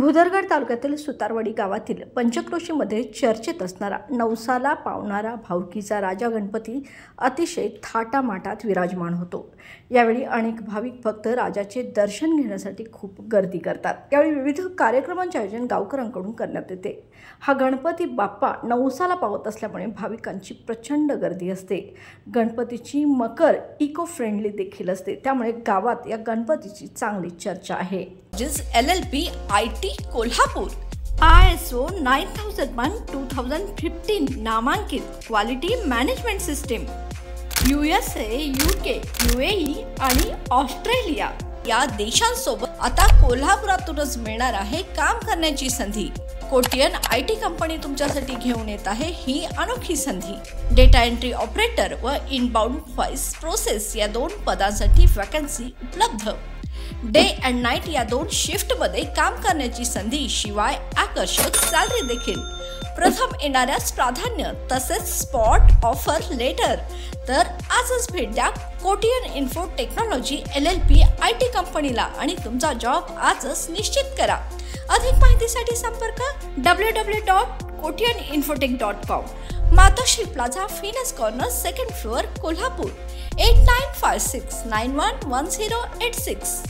भुदरगड तालुक्यातील सुतारवाडी गावातील पंचक्रोशीमध्ये चर्चेत असणारा नवसाला पावणारा भावकीचा राजा गणपती अतिशय थाटामाटात विराजमान होतो। यावेळी अनेक भाविक भक्त राजाचे दर्शन घेण्यासाठी खूप गर्दी करतात। यावेळी विविध कार्यक्रमांचे आयोजन गावकऱ्यांकडून करण्यात येते। हा गणपती बाप्पा नवसाला पावत असल्यामुळे भाविकांची प्रचंड गर्दी असते। गणपतीची मकर इको फ्रेंडली देखील असते, त्यामुळे गावात या गणपतीची चांगली चर्चा आहे। LLP IT कोल्हापूर ISO 9001:2015 नामांकित quality management system USA, UK, UAE आणि ऑस्ट्रेलिया या देशांसोबत आता कोल्हापुरातूनच मिळणार आहे काम करण्याची संधी। कोटियन IT कंपनी तुमच्यासाठी घेऊन येत आहे ही अनोखी संधी। डेटा एंट्री ऑपरेटर व इनबाउंड व्हॉइस प्रोसेस या दोन पदांसाठी वॅकन्सी उपलब्ध। डे अँड नाईट या दोन शिफ्ट मध्ये काम करण्याची संधी, शिवाय आकर्षक सॅलरी देखील। प्रथम येणाऱ्यास प्राधान्य तसेच स्पॉट ऑफर लेटर। तर आजच भेट द्या Kotian info technology LLP IT कंपनीला आणि तुमचा जॉब आजच निश्चित करा। अधिक माहितीसाठी संपर्क www.kotiyaninfotech.com, मातोश्री प्लाझा, फिनस कॉर्नर, 2nd फ्लोअर, कोल्हापूर 8956911086।